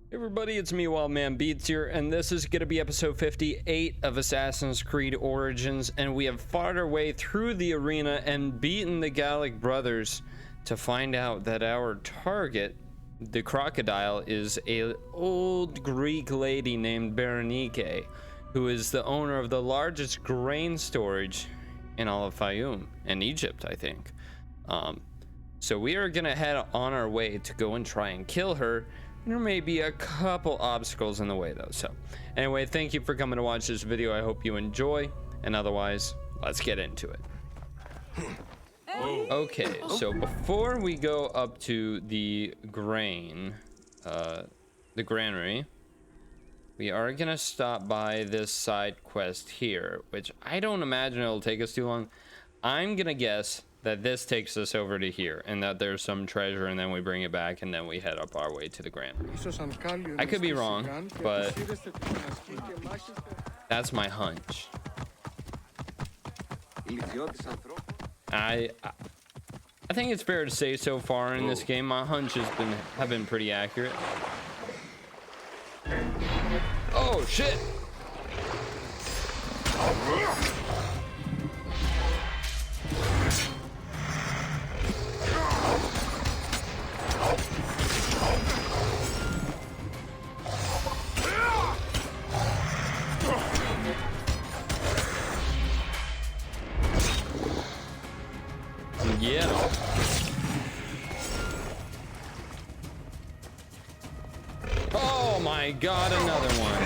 Hey everybody, it's me, Wild Man Beats here, and this is going to be episode 58 of Assassin's Creed Origins, and we have fought our way through the arena and beaten the Gallic brothers to find out that our target, the Crocodile, is a old Greek lady named Berenike, who is the owner of the largest grain storage in all of Fayum, and Egypt, I think. So we are going to head on our way to go and try and kill her. There may be a couple obstacles in the way though. So anyway, thank you for coming to watch this video. I hope you enjoy, and otherwise let's get into it. Okay, so before we go up to the granary, we are gonna stop by this side quest here, which I don't imagine it'll take us too long. I'm gonna guess that this takes us over to here, and that there's some treasure, and then we bring it back, and then we head up our way to the granary. I could be wrong, but that's my hunch. I think it's fair to say so far in this game, my hunch have been pretty accurate. Oh shit! Yeah. Oh my god, another one.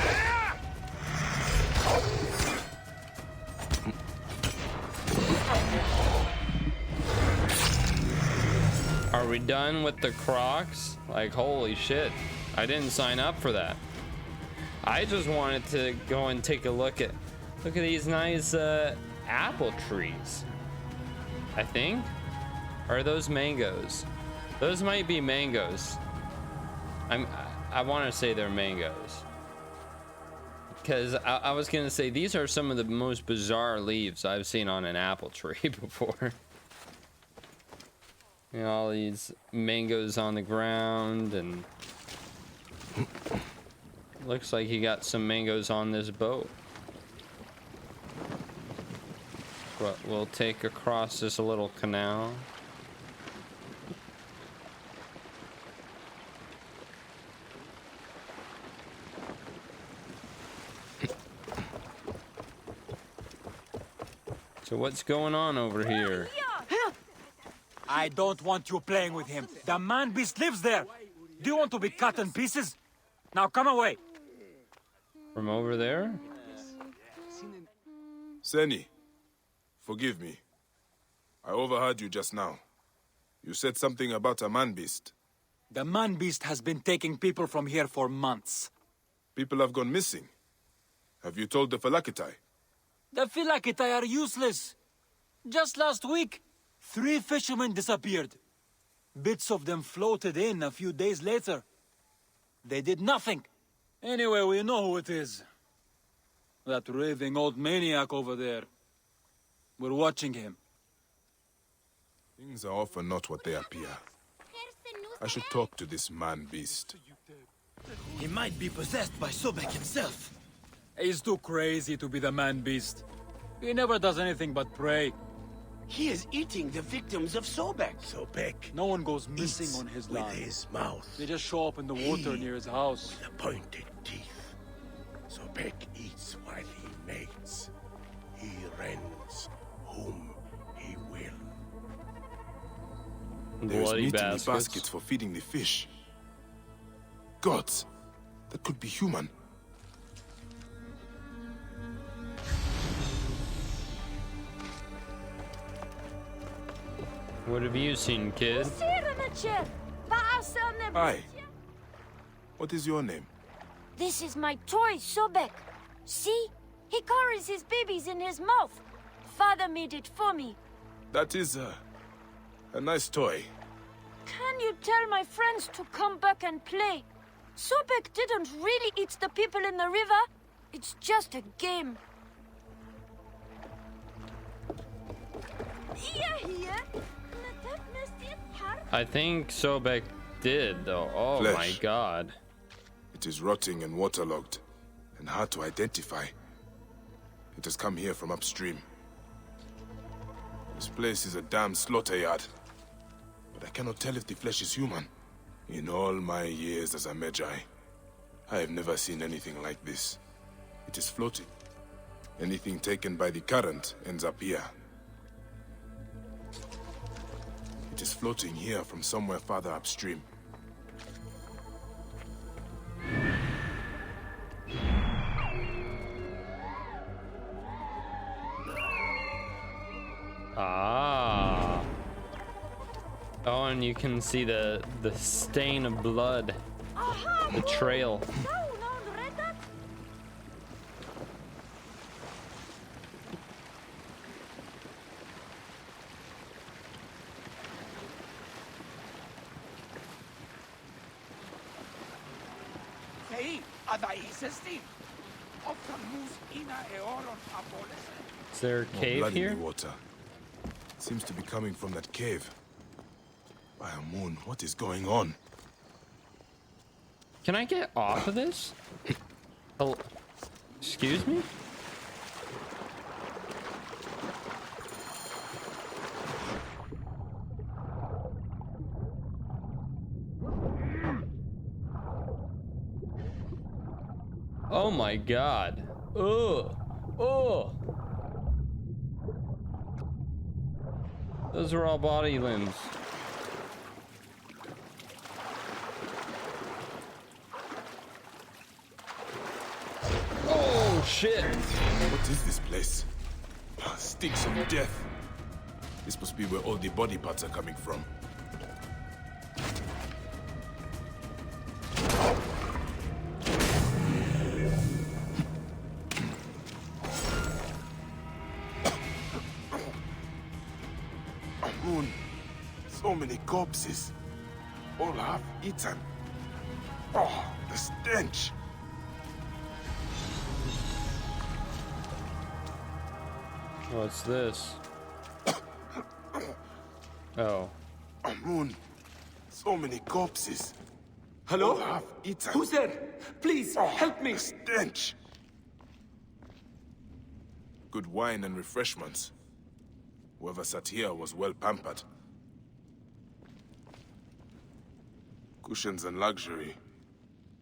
Are we done with the Crocs? Like, holy shit. I didn't sign up for that. I just wanted to go and take a look at these nice apple trees. I think. Are those mangoes? Those might be mangoes. I want to say they're mangoes, because I was gonna say these are some of the most bizarre leaves I've seen on an apple tree before. You know, all these mangoes on the ground, and looks like you got some mangoes on this boat. What we'll take across this little canal. So what's going on over here? I don't want you playing with him. The man-beast lives there. Do you want to be cut in pieces? Now come away. From over there? Seni, forgive me. I overheard you just now. You said something about a man-beast. The man-beast has been taking people from here for months. People have gone missing. Have you told the Phylakitai? The Phylakitai are useless. Just last week, 3 fishermen disappeared. Bits of them floated in a few days later. They did nothing. Anyway, we know who it is. That raving old maniac over there. We're watching him. Things are often not what they appear. I should talk to this man-beast. He might be possessed by Sobek himself. He's too crazy to be the man-beast. He never does anything but pray. He is eating the victims of Sobek. Sobek. No one goes missing on his with land. his mouth. They just show up in the water near his house. The pointed teeth. Sobek eats while he mates. He rends whom he will. There is Bloody meat in the baskets. baskets for feeding the fish. Gods, that could be human. What have you seen, kid? Hi. What is your name? This is my toy, Sobek. See? He carries his babies in his mouth. Father made it for me. That is a nice toy. Can you tell my friends to come back and play? Sobek didn't really eat the people in the river. It's just a game. I think Sobek did, though. Oh Flesh. my god. It is rotting and waterlogged, and hard to identify. It has come here from upstream. This place is a damn slaughter yard, but I cannot tell if the flesh is human. In all my years as a Medjay, I have never seen anything like this. It is floating. Anything taken by the current ends up here. It is floating here from somewhere farther upstream. Ah. Oh, and you can see the stain of blood. The trail. Is there a cave blood here? in the water. It seems to be coming from that cave. By a moon, what is going on? Can I get off of this? Oh, excuse me? Oh my god. Ugh. Oh. Those are all body limbs. Oh shit. What is this place? Stinks of death. This must be where all the body parts are coming from. So many corpses, all half eaten. Oh, the stench! What's this? Oh. Amun, so many corpses. Hello? All half eaten. Who's there? Please, help me. The stench! Good wine and refreshments. Whoever sat here was well pampered. Cushions and luxury.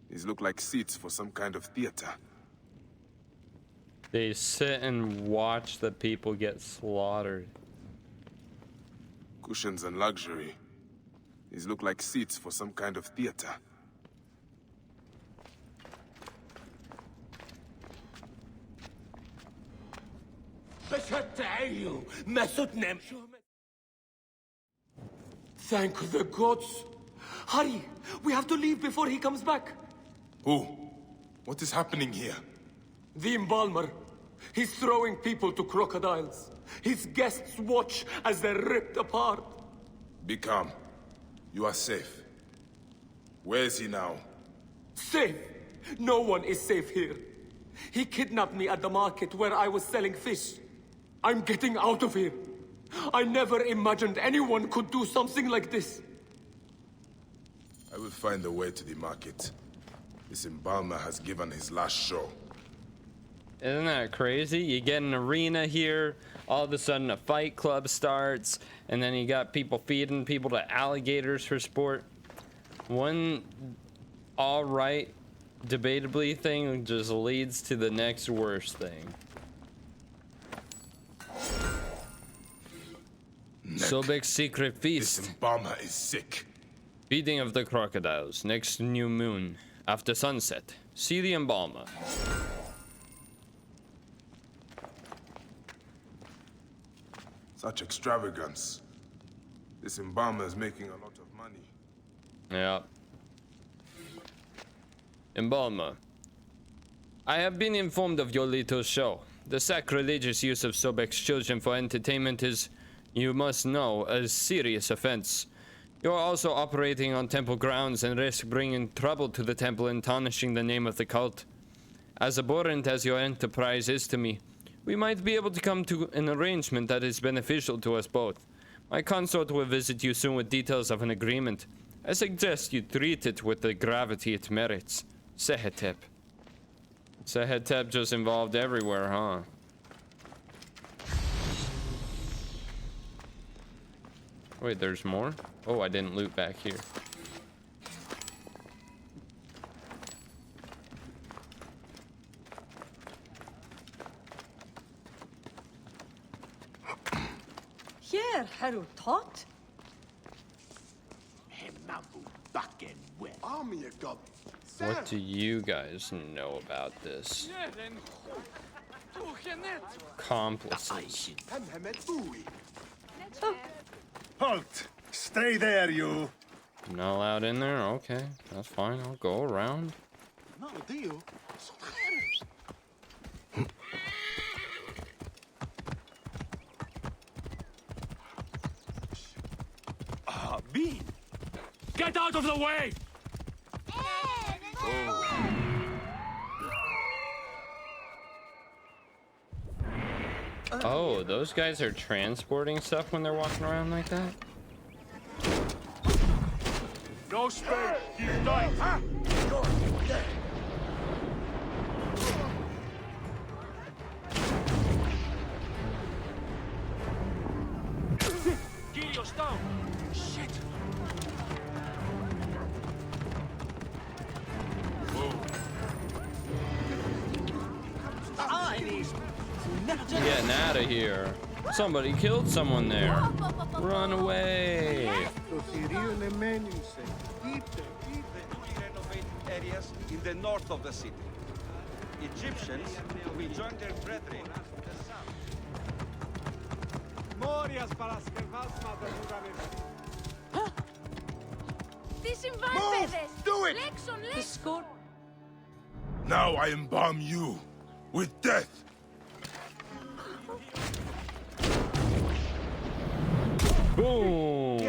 These look like seats for some kind of theater. They sit and watch the people get slaughtered. Cushions and luxury. These look like seats for some kind of theater. Thank the gods. Hurry! We have to leave before he comes back. Who? What is happening here? The embalmer. He's throwing people to crocodiles. His guests watch as they're ripped apart. Be calm. You are safe. Where is he now? Safe? No one is safe here. He kidnapped me at the market where I was selling fish. I'm getting out of here. I never imagined anyone could do something like this. I will find a way to the market. This embalmer has given his last show. Isn't that crazy? You get an arena here, all of a sudden a fight club starts, and then you got people feeding people to alligators for sport. One alright, debatably thing just leads to the next worst thing. Sobek's secret feast. This embalmer is sick. Feeding of the crocodiles, next new moon, after sunset. See the embalmer. Such extravagance. This embalmer is making a lot of money. Yeah. Embalmer. I have been informed of your little show. The sacrilegious use of Sobek's children for entertainment is, you must know, a serious offense. You are also operating on temple grounds and risk bringing trouble to the temple and tarnishing the name of the cult. As abhorrent as your enterprise is to me, we might be able to come to an arrangement that is beneficial to us both. My consort will visit you soon with details of an agreement. I suggest you treat it with the gravity it merits. Secretive. Secretive just involved everywhere, huh? Wait, there's more? Oh, I didn't loot back here. Here, Haru taught. What do you guys know about this? Accomplices. Halt! Stay there, you! Not allowed in there? Okay, that's fine. I'll go around. Bean! Get out of the way! Oh, those guys are transporting stuff when they're walking around like that? No space! He's dying! Gilio's down! Shit! Getting out of here. Somebody killed someone there. Run away. The newly renovated areas in the north of the city. Egyptians will join their brethren to the south. Disembark, Do it! The score. Now I embalm you with death. Boom.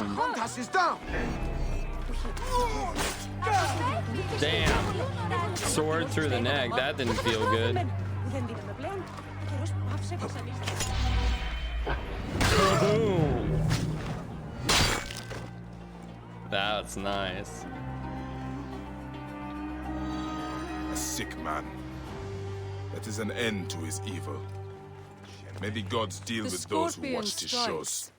Is down! Damn. Sword through the neck. That didn't feel good. Boom. That's nice. A sick man. That is an end to his evil. May the gods deal The with those who scorpion watched his shows.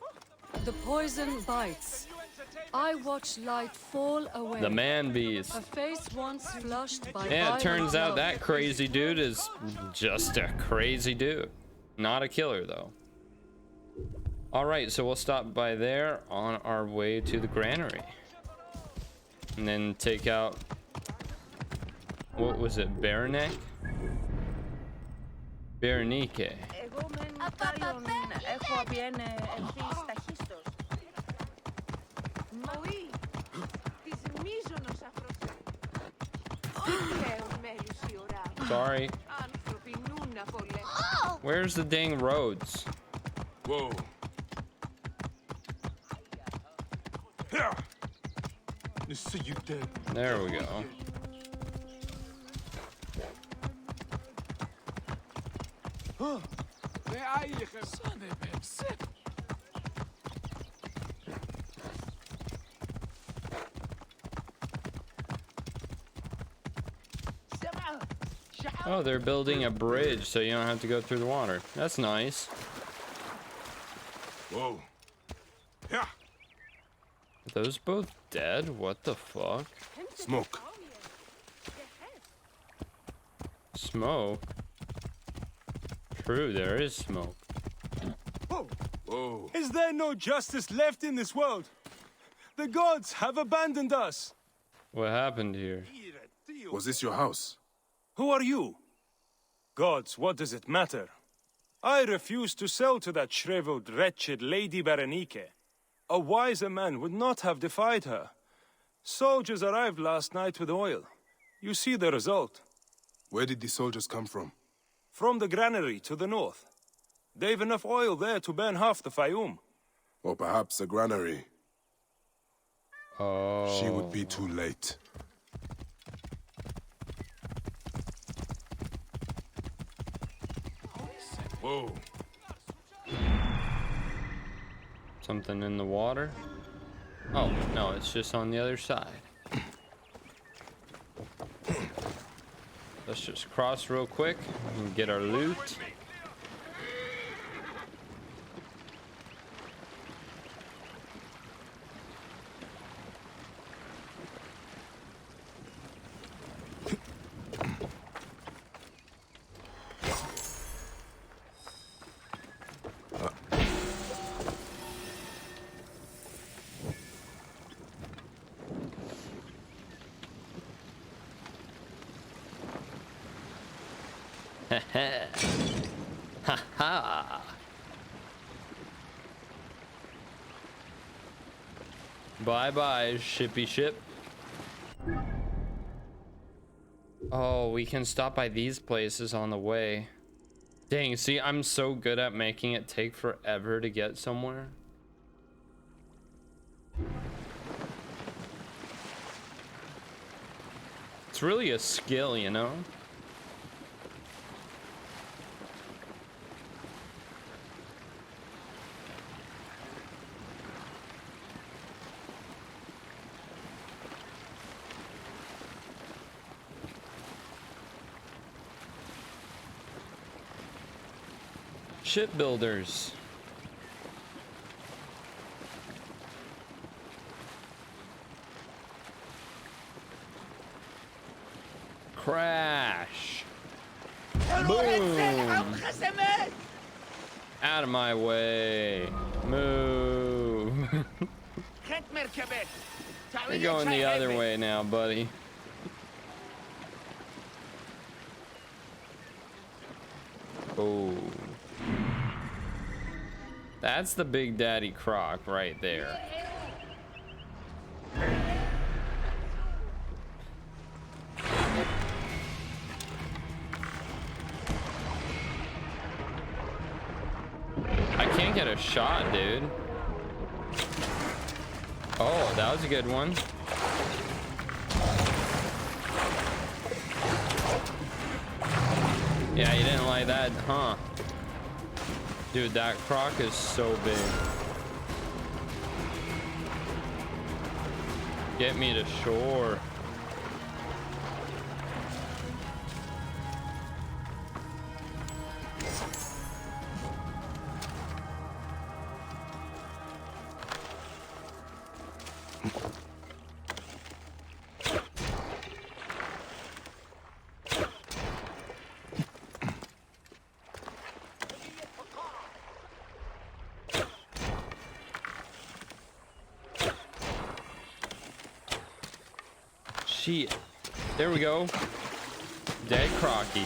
The poison bites. I watch light fall away. The man beast. A face once flushed by Yeah, it turns out love. that crazy dude is just a crazy dude. Not a killer, though. Alright, so we'll stop by there on our way to the granary. And then take out... What was it? Berenike? Berenike. Εγώ μεν τάιον έχω απιένε ευθύς ταχύστος. Μοή, της μίζωνος αφρός. Δικαίουν μέλους η ώρα. Sorry. Άνθρωποι νουν να πολέμουν. Where's the dang roads? Whoa. Here. You see you dead. There we go. Oh, they're building a bridge so you don't have to go through the water. That's nice. Whoa. Yeah. Are those both dead? What the fuck? Smoke. Smoke? True, there is smoke. Whoa. Is there no justice left in this world? The gods have abandoned us. What happened here? Was this your house? Who are you? Gods, what does it matter? I refuse to sell to that shriveled, wretched Lady Berenike. A wiser man would not have defied her. Soldiers arrived last night with oil. You see the result. Where did the soldiers come from? From the granary to the north. They've enough oil there to burn half the Fayum. Or perhaps a granary. Oh. She would be too late. Whoa. Something in the water? Oh, no, it's just on the other side. Let's just cross real quick and get our loot. Ha ha. Bye bye, shippy ship. Oh, we can stop by these places on the way. Dang, see, I'm so good at making it take forever to get somewhere. It's really a skill, you know? Shipbuilders. Crash. Boom. Out of my way. Move. You're going the other way now, buddy. Oh. That's the Big Daddy Croc right there. I can't get a shot, dude. Oh, that was a good one. Yeah, you didn't like that, huh? Dude, that croc is so big. Get me to shore. Shit. There we go. Dead crocky.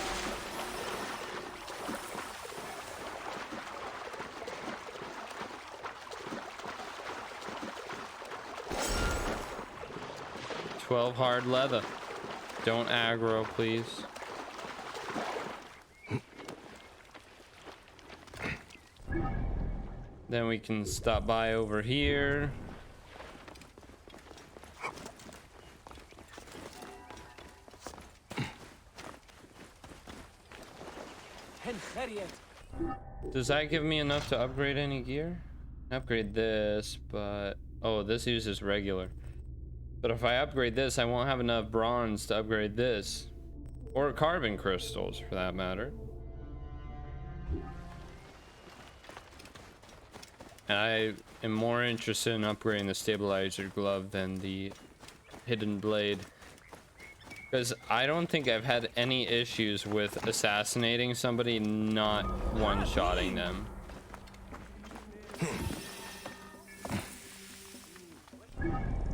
$12 hard leather. Don't aggro, please. Then we can stop by over here. Does that give me enough to upgrade any gear? Upgrade this, but oh, this uses regular. But if I upgrade this, I won't have enough bronze to upgrade this, or carbon crystals for that matter. And I am more interested in upgrading the stabilizer glove than the hidden blade, because I don't think I've had any issues with assassinating somebody, not one-shotting them.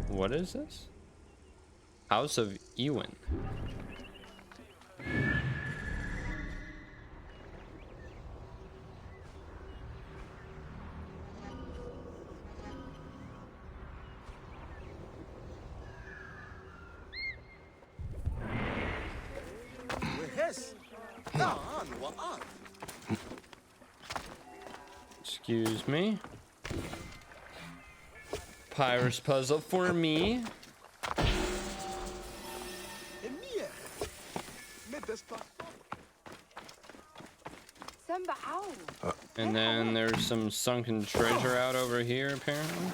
What is this? House of Ewan. Excuse me. Pirate's puzzle for me. And then there's some sunken treasure out over here, apparently.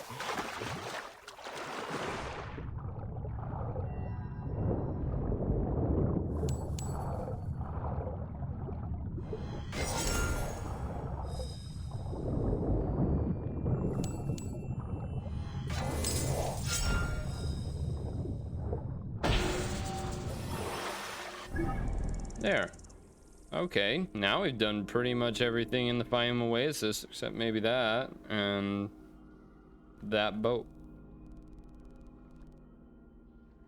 There. Okay, now we've done pretty much everything in the Fayum Oasis, except maybe that, and that boat.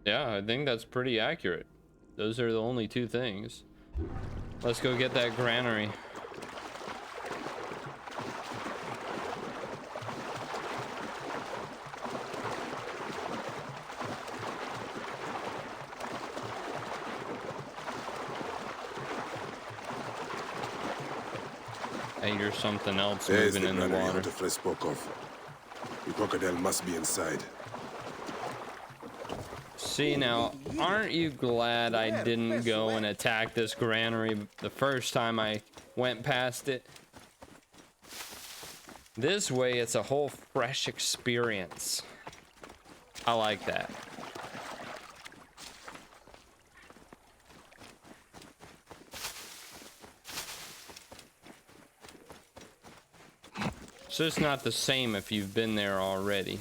Yeah, I think that's pretty accurate. Those are the only two things. Let's go get that granary. I hear something else There's moving in the granary water. Otto spoke of. The crocodile must be inside. See, now, aren't you glad I didn't go and attack this granary the first time I went past it? This way, it's a whole fresh experience. I like that. It's just not the same if you've been there already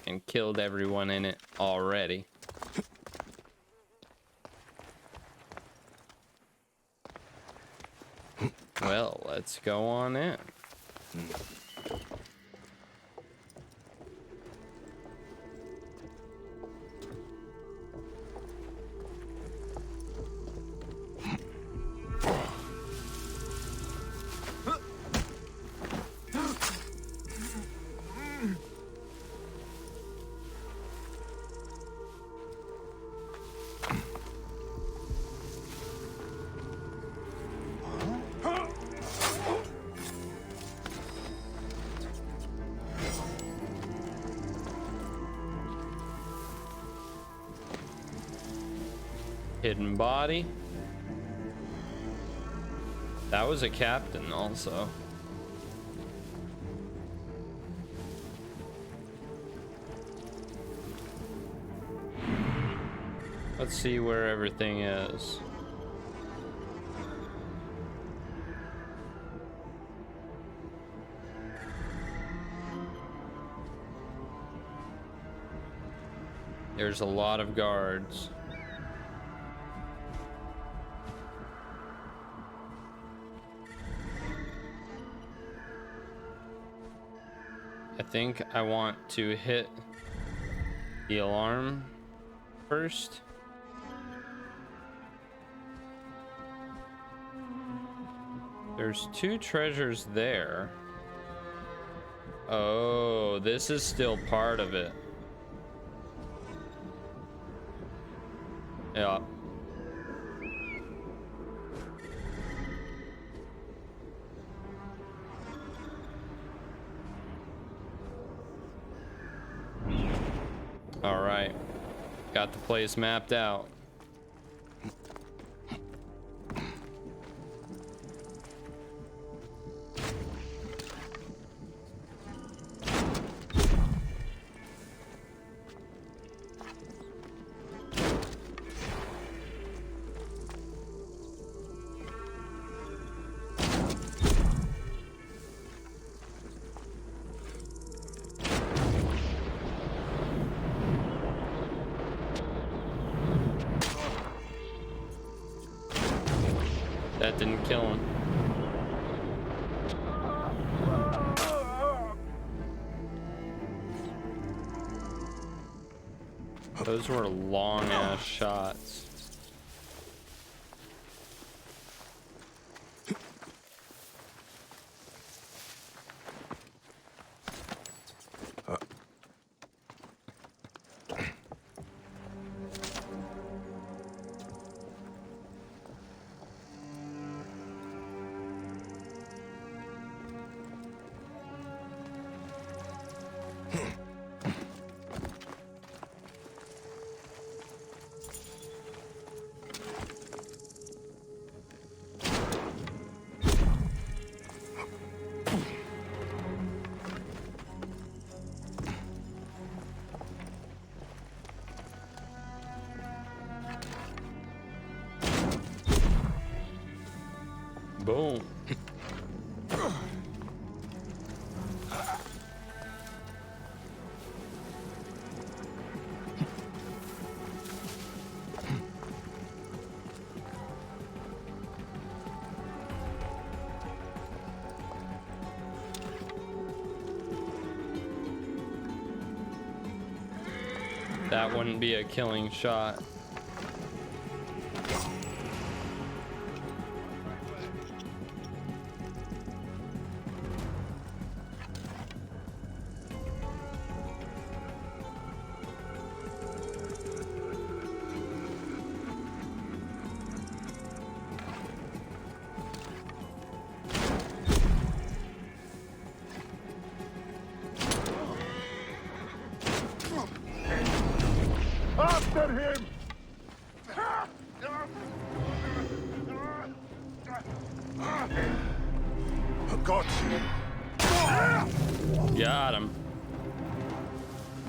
and killed everyone in it already. Well, let's go on in. Hidden body. That was a captain also. Let's see where everything is. There's a lot of guards. I think I want to hit the alarm first. There's two treasures there. Oh, this is still part of it. Yeah. All right. Got the place mapped out. That didn't kill him. Those were long ass shots. Boom. that wouldn't be a killing shot. After him! Got you. Got him.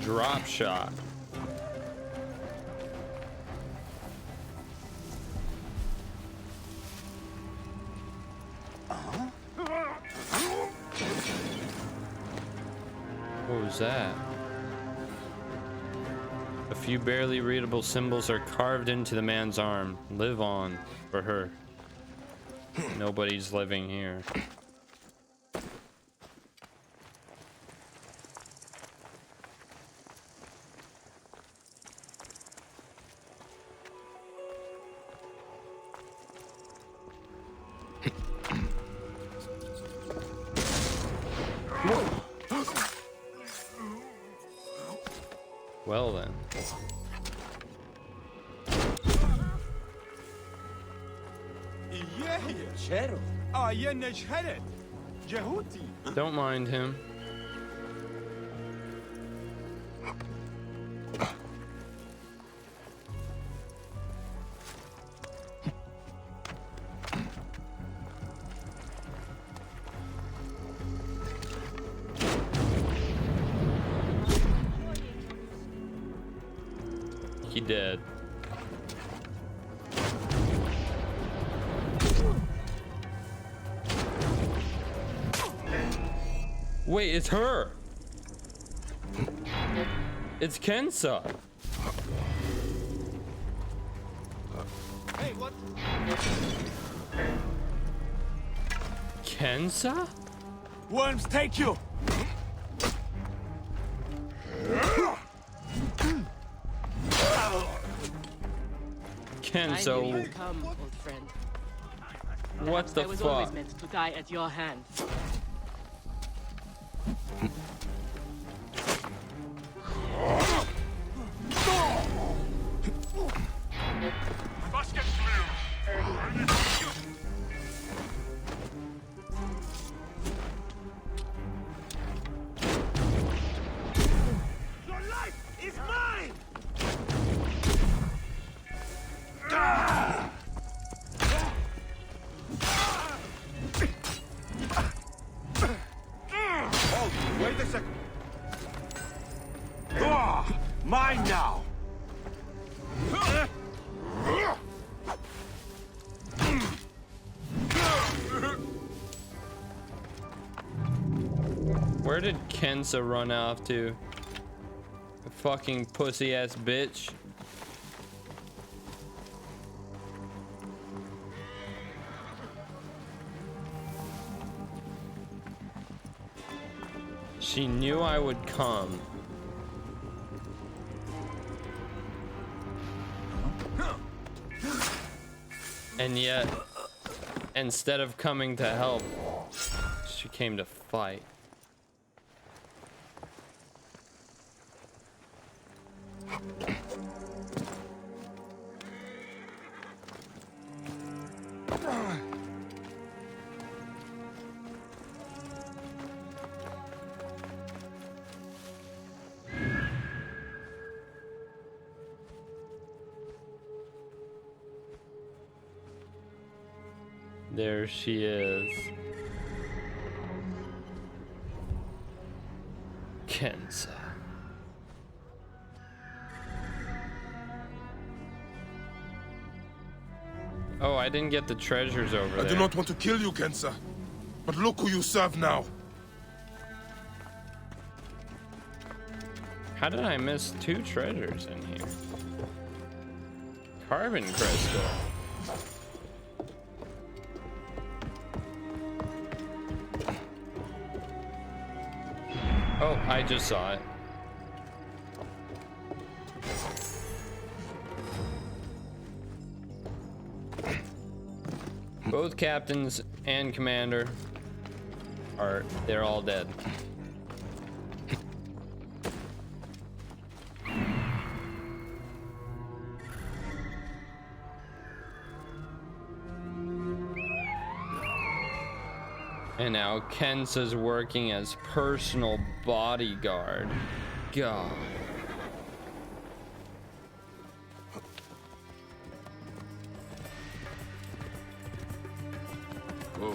Drop shot. What was that? A few barely readable symbols are carved into the man's arm. Live on for her. Nobody's living here. Well then. Don't mind him. He dead. Wait, it's her. It's Kensa. Hey, what? Kensa? Worms take you! Kensa, I knew you'd come, old friend. what the I was always fuck? meant to die at your hand. Wait a second. Mine now! Where did Kensa run off to? A fucking pussy ass bitch. She knew I would come. And yet, instead of coming to help, she came to fight. There she is. Kensa. Oh, I didn't get the treasures over there. I do not want to kill you, Kensa. But look who you serve now. How did I miss 2 treasures in here? Carbon crystal. Oh, I just saw it. Both captains and commander they're all dead. And now Kens is working as personal bodyguard. God. Whoa.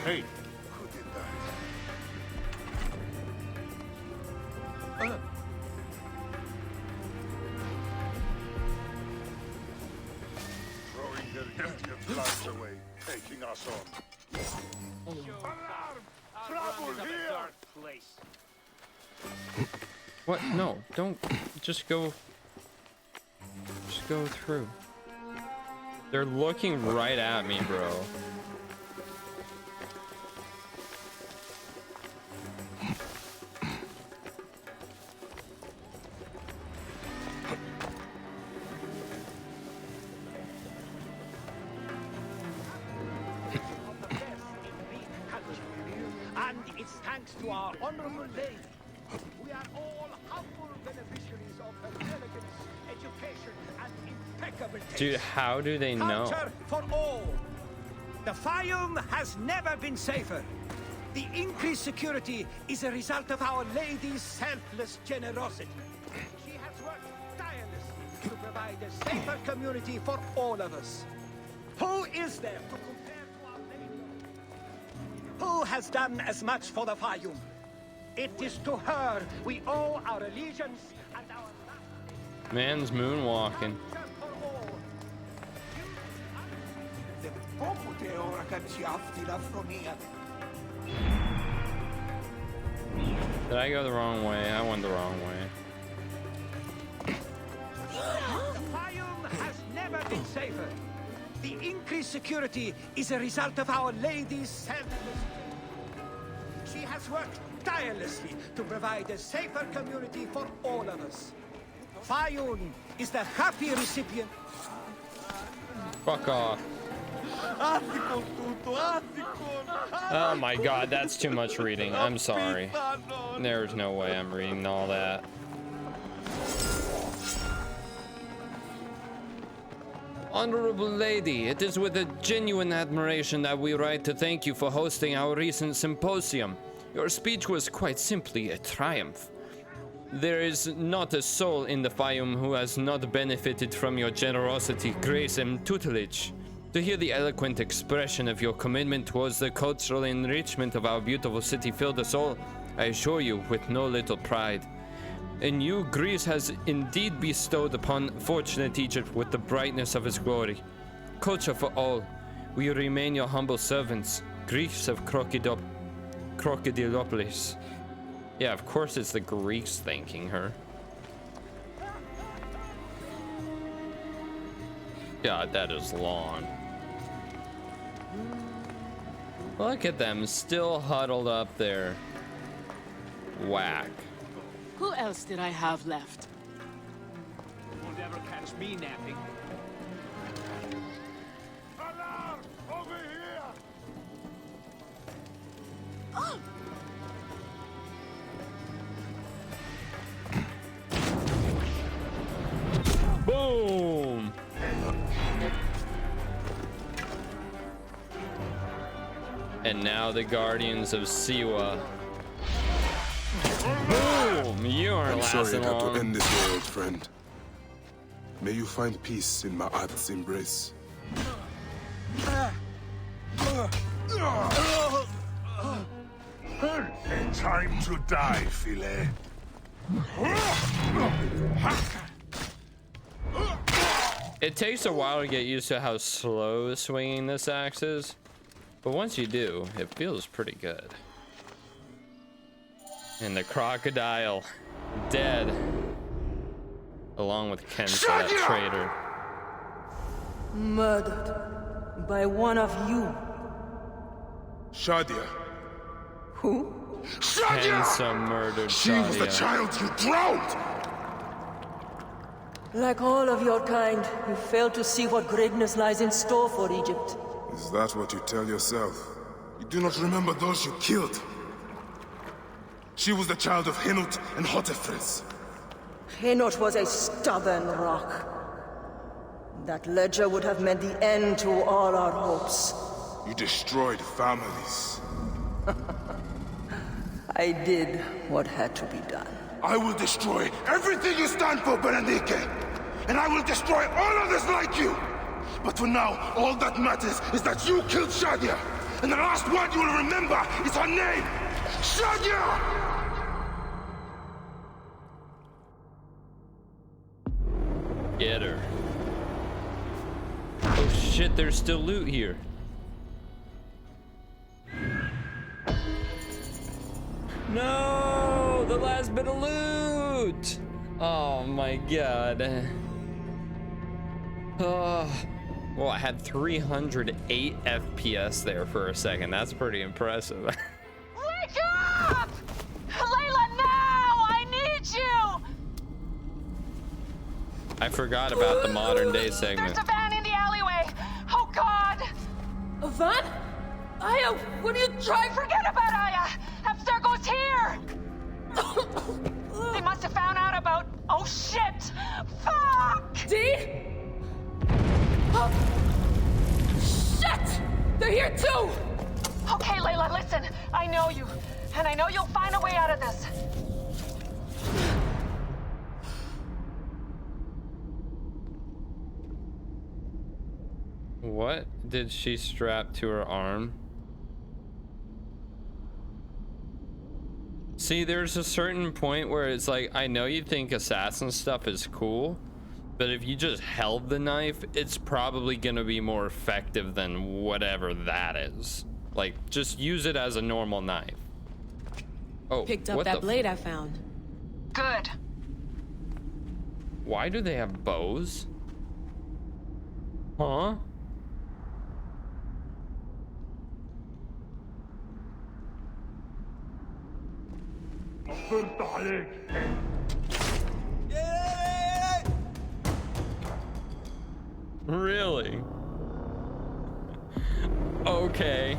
Hey, who did that? Throwing their idiot lives away, taking us on. Alarm! Trouble here! What? No, don't. Just go through. They're looking right at me, bro. And it's thanks to our honorable lady. We are all humble beneficiaries of her elegance, education, and impeccable taste. Dude, how do they know? Culture for all. The Fayum has never been safer. The increased security is a result of Our Lady's selfless generosity. She has worked tirelessly to provide a safer community for all of us. Who is there to compare to Our Lady? Who has done as much for the Fayum? It is to her we owe our allegiance and our Man's moonwalking. Did I go the wrong way? I went the wrong way. The Fayum has never been safer. The increased security is a result of Our Lady's selfless. She has worked tirelessly to provide a safer community for all of us. Fayum is the happy recipient. Fuck off. Oh my god, that's too much reading. I'm sorry. There's no way I'm reading all that. Honorable Lady, it is with a genuine admiration that we write to thank you for hosting our recent symposium. Your speech was quite simply a triumph. There is not a soul in the Fayum who has not benefited from your generosity, grace, and tutelage. To hear the eloquent expression of your commitment towards the cultural enrichment of our beautiful city filled us all, I assure you, with no little pride. In you, Greece has indeed bestowed upon fortunate Egypt with the brightness of its glory. Culture for all, we remain your humble servants, Greeks of Crocodilopolis. Yeah, of course it's the Greeks thanking her. God, that is long. Look at them, still huddled up there. Whack. Who else did I have left? Won't ever catch me napping. Alarm! Over here! Boom! And now the Guardians of Siwa. Boom! You aren't I'm sorry lasting it had long. to end this way, old friend. May you find peace in Ma'at's embrace. Time to die, Filet. It takes a while to get used to how slow swinging this axe is, but once you do, it feels pretty good. And the crocodile, dead, along with Kensa, that traitor. Murdered by one of you. Shadia. Who? Shadia! Kensa murdered She was the Shadia. child you drowned! Like all of your kind, you fail to see what greatness lies in store for Egypt. Is that what you tell yourself? You do not remember those you killed. She was the child of Henut and Hotefres. Henut was a stubborn rock. That ledger would have meant the end to all our hopes. You destroyed families. I did what had to be done. I will destroy everything you stand for, Berenike! And I will destroy all others like you! But for now, all that matters is that you killed Shadia! And the last word you will remember is her name! Shadia! Get her. Oh shit, there's still loot here. No, the last bit of loot. Oh my god. Oh. Well, I had 308 FPS there for a second. That's pretty impressive. Wake up! Layla, now! I need you! I forgot about the modern day segment. There's a van in the alleyway. Oh god! A van? Aya, what are you trying? Forget about Aya! Abstergo's here! They must have found out about... Oh shit! Fuck! D? Oh. Shit! They're here too! Okay, Layla, listen. I know you. And I know you'll find a way out of this. What did she strap to her arm? See, there's a certain point where it's like, I know you think assassin stuff is cool, but if you just held the knife, it's probably gonna be more effective than whatever that is. Like, just use it as a normal knife. Oh, Picked up that blade I found. Good. Why do they have bows? Huh? Really? Okay.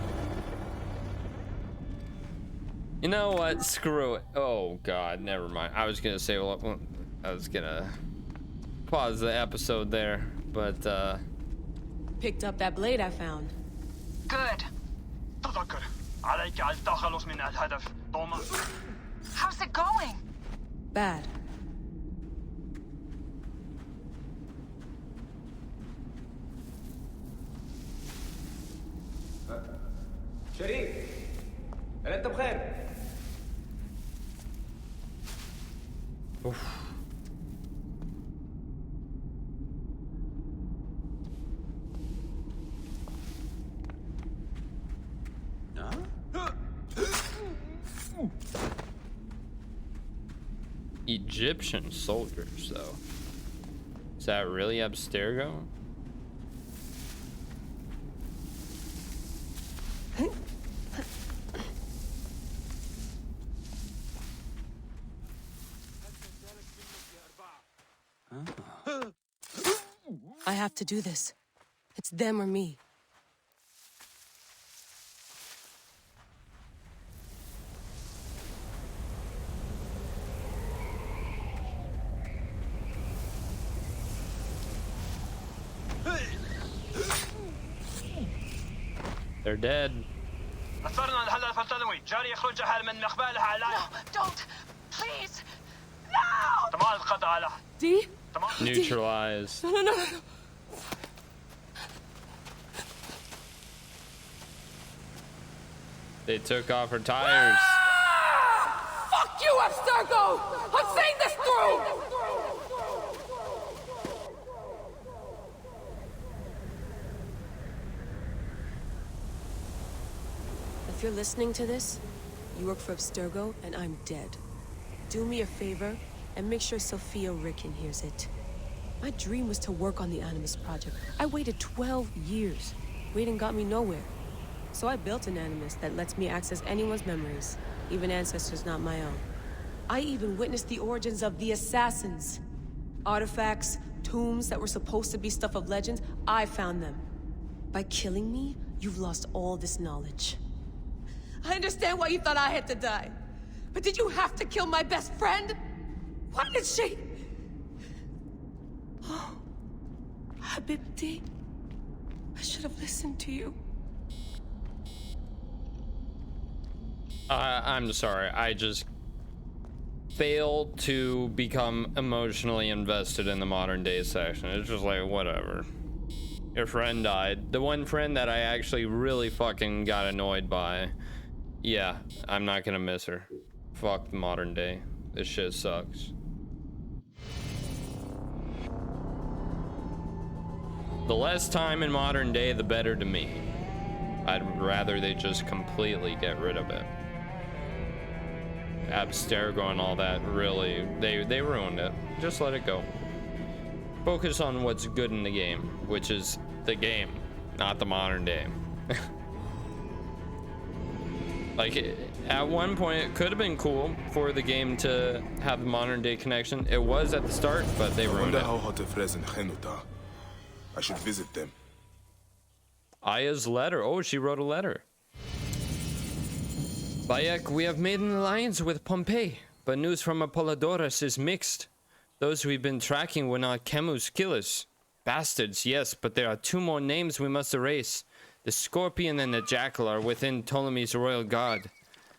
You know what? Screw it. Oh god, never mind. I was gonna say, well, I was gonna pause the episode there, but Picked up that blade I found. Good. How's it going? Bad. شريف هل انت بخير؟ Egyptian soldiers, though. Is that really Abstergo? I have to do this. It's them or me. They're dead. No, don't! Please! No! D? Neutralize. No. They took off her tires. Fuck you, Abstergo! I'm saying this through! If you're listening to this, you work for Abstergo and I'm dead. Do me a favor and make sure Sophia Ricken hears it. My dream was to work on the Animus Project. I waited 12 years. Waiting got me nowhere. So I built an Animus that lets me access anyone's memories, even ancestors not my own. I even witnessed the origins of the Assassins. Artifacts, tombs that were supposed to be stuff of legend, I found them. By killing me, you've lost all this knowledge. I understand why you thought I had to die. But did you have to kill my best friend? Why did she... Oh, Habibti. I should have listened to you. I'm sorry, I just failed to become emotionally invested in the modern day section. It's just like, whatever. Your friend died. The one friend that I actually really fucking got annoyed by. Yeah, I'm not gonna miss her. Fuck modern day. This shit sucks. The less time in modern day, the better to me. I'd rather they just completely get rid of it. Abstergo and all that, really, they ruined it. Just let it go. Focus on what's good in the game, which is the game, not the modern day. Like, at one point, it could have been cool for the game to have the modern day connection. It was at the start, but they ruined it. I wonder how Hotefres and Henut are. I should visit them. Aya's letter. Oh, she wrote a letter. Bayek, we have made an alliance with Pompey, but news from Apollodorus is mixed. Those we've been tracking were not Camus killers. Bastards, yes, but there are two more names we must erase. The Scorpion and the Jackal are within Ptolemy's royal guard.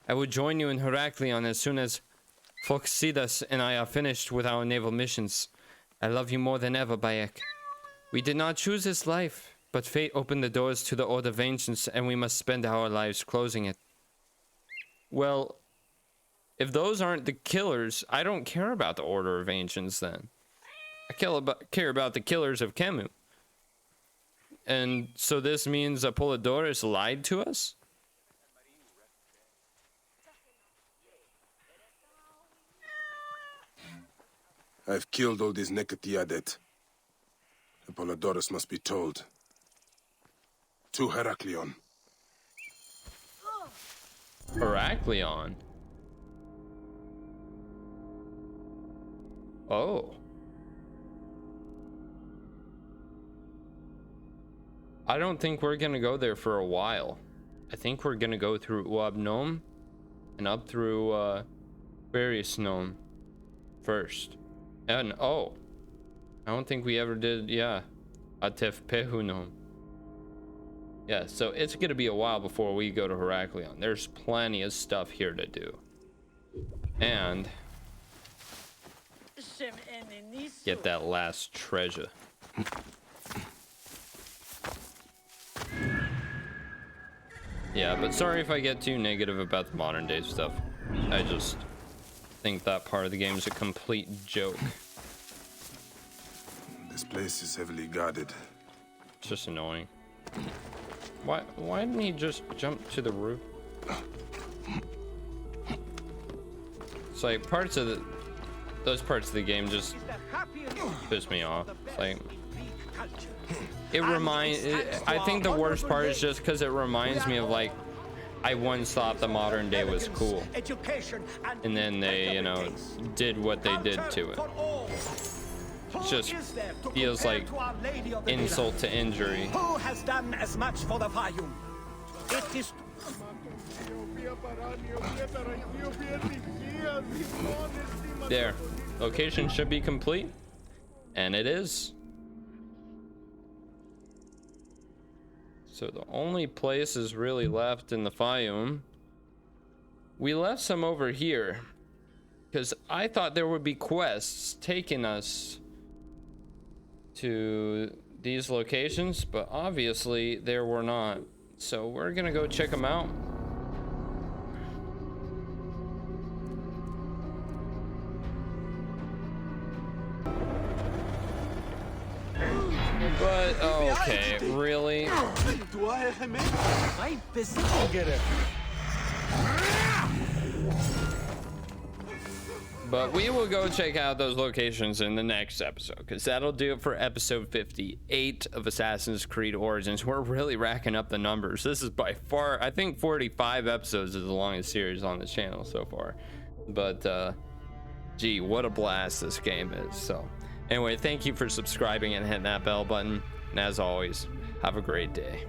I will join you in Heraklion as soon as Phoxidas and I are finished with our naval missions. I love you more than ever, Bayek. We did not choose this life, but fate opened the doors to the Order of Ancients, and we must spend our lives closing it. Well, if those aren't the killers, I don't care about the Order of Ancients then. I care about the killers of Camus. And so this means Apollodorus lied to us? I've killed all these Nekatiadet. Apollodorus must be told. To Heraklion. Heraklion? Oh. I don't think we're gonna go there for a while. I think we're gonna go through Uabnom and up through Beresnom first. And oh, I don't think we ever did, yeah, Atef Pehunom. Yeah, so it's gonna be a while before we go to Heraklion. There's plenty of stuff here to do. And get that last treasure. Yeah, but sorry if I get too negative about the modern day stuff. I just think that part of the game is a complete joke. This place is heavily guarded. It's just annoying. Why didn't he just jump to the roof? It's like those parts of the game just piss me off. It's like I think the worst part is just because it reminds me of, like, I once thought the modern day was cool, and then they, you know, did what they did to it. It just feels like insult to injury. Who has done as much for the Fayum? It is... There. Location should be complete. And it is. So the only places really left in the Fayum. We left some over here, because I thought there would be quests taking us to these locations, but obviously there were not. So we're gonna go check them out. But okay, really? But we will go check out those locations in the next episode, because that'll do it for episode 58 of Assassin's Creed Origins. We're really racking up the numbers. This is by far, I think 45 episodes is the longest series on the channel so far. But gee, what a blast this game is. So Anyway, thank you for subscribing and hitting that bell button. And as always, have a great day.